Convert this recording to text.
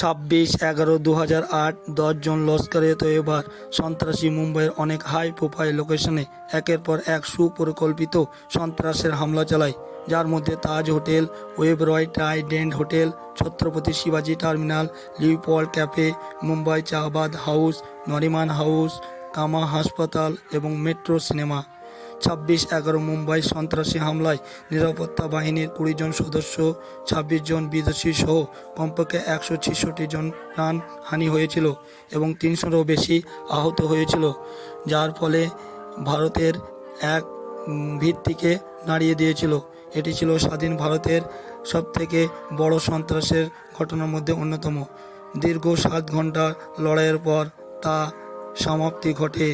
26/11/2008 10 জন লস্করে তৈয়বার সন্ত্রাসী মুম্বাইয়ের অনেক হাই প্রোফাইল লোকেশনে একের পর এক সুপরিকল্পিত সন্ত্রাসের হামলা চালায়, যার মধ্যে Taj hotel, Oberoi Trident hotel, Chhatrapati শিবাজি terminal, Leopold cafe, Mumbai Chabad house, Nariman house, Cama হাসপাতাল এবং মেট্রো সিনেমা। 26/11 মুম্বাই সন্ত্রাসী হামলায় নিরাপত্তা বাহিনীর 20 জন সদস্য, 26 জন বিদেশি সহ কমপক্ষে 166 জন প্রাণহানি হয়েছিল এবং 300-রও বেশি আহত হয়েছিল, যার ফলে ভারতের এক ভিত্তিকে নাড়িয়ে দিয়েছিল। এটি ছিল স্বাধীন ভারতের সবথেকে বড় সন্ত্রাসের ঘটনার মধ্যে অন্যতম। দীর্ঘ 7 ঘন্টার লড়াইয়ের পর তা সমাপ্তি ঘটে।